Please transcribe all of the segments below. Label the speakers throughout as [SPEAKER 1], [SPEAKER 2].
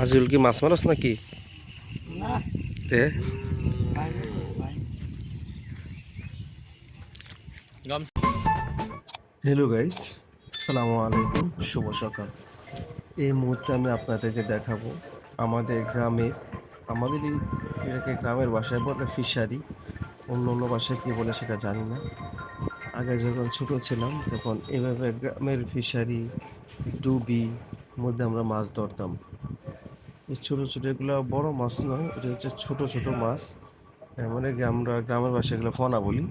[SPEAKER 1] আজিল কি মাছ মারস নাকি?
[SPEAKER 2] না
[SPEAKER 1] তে
[SPEAKER 2] ভাই ভাই
[SPEAKER 1] হ্যালো গাইস, আসসালামু আলাইকুম, শুভ সকাল। এই মুহূর্তে আমি আপনাদেরকে দেখাবো আমাদের গ্রামের, আমাদের এটাকে গ্রামের ভাষায় বলে ফিশারি, অন্য অন্য ভাষায় কী বলে সেটা জানি না। আগে যখন ছোট ছিলাম তখন এভাবে গ্রামের ফিশারি, ডুবি মধ্যে আমরা মাছ ধরতাম। এই ছোট ছোট এগুলো বড় মাছ নয়, এটা হচ্ছে ছোট ছোট মাছ। মানে আমরা গ্রামের ভাষায় এগুলো ফনা বলি,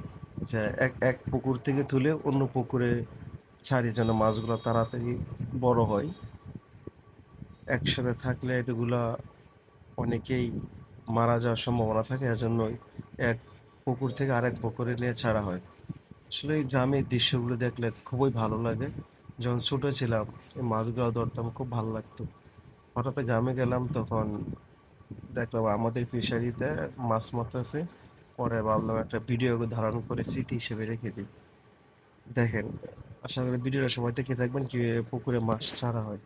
[SPEAKER 1] যে এক এক পুকুর থেকে তুলে অন্য পুকুরে ছাড়ি যেন মাছগুলো তাড়াতাড়ি বড় হয়। একসাথে থাকলে এগুলা অনেকেই মারা যাওয়ার সম্ভাবনা থাকে, এজন্যই এক পুকুর থেকে আরেক পুকুরে নিয়ে ছাড়া হয়। আসলে এই গ্রামের দৃশ্যগুলো দেখলে খুবই ভালো লাগে। যখন ছোট ছিলাম এই মাছগুলো ধরতাম, খুব ভালো লাগতো। হঠাৎ গ্রামে গেলাম, তখন দেখলাম আমাদের ফিশারিতে মাছ মারতেছে। পরে ভাবলাম একটা ভিডিও ধারণ করে স্মৃতি হিসেবে রেখে দিই। দেখেন, আশা করি ভিডিওটা সবাই দেখে থাকবেন কিভাবে পুকুরে মাছ ছাড়া হয়।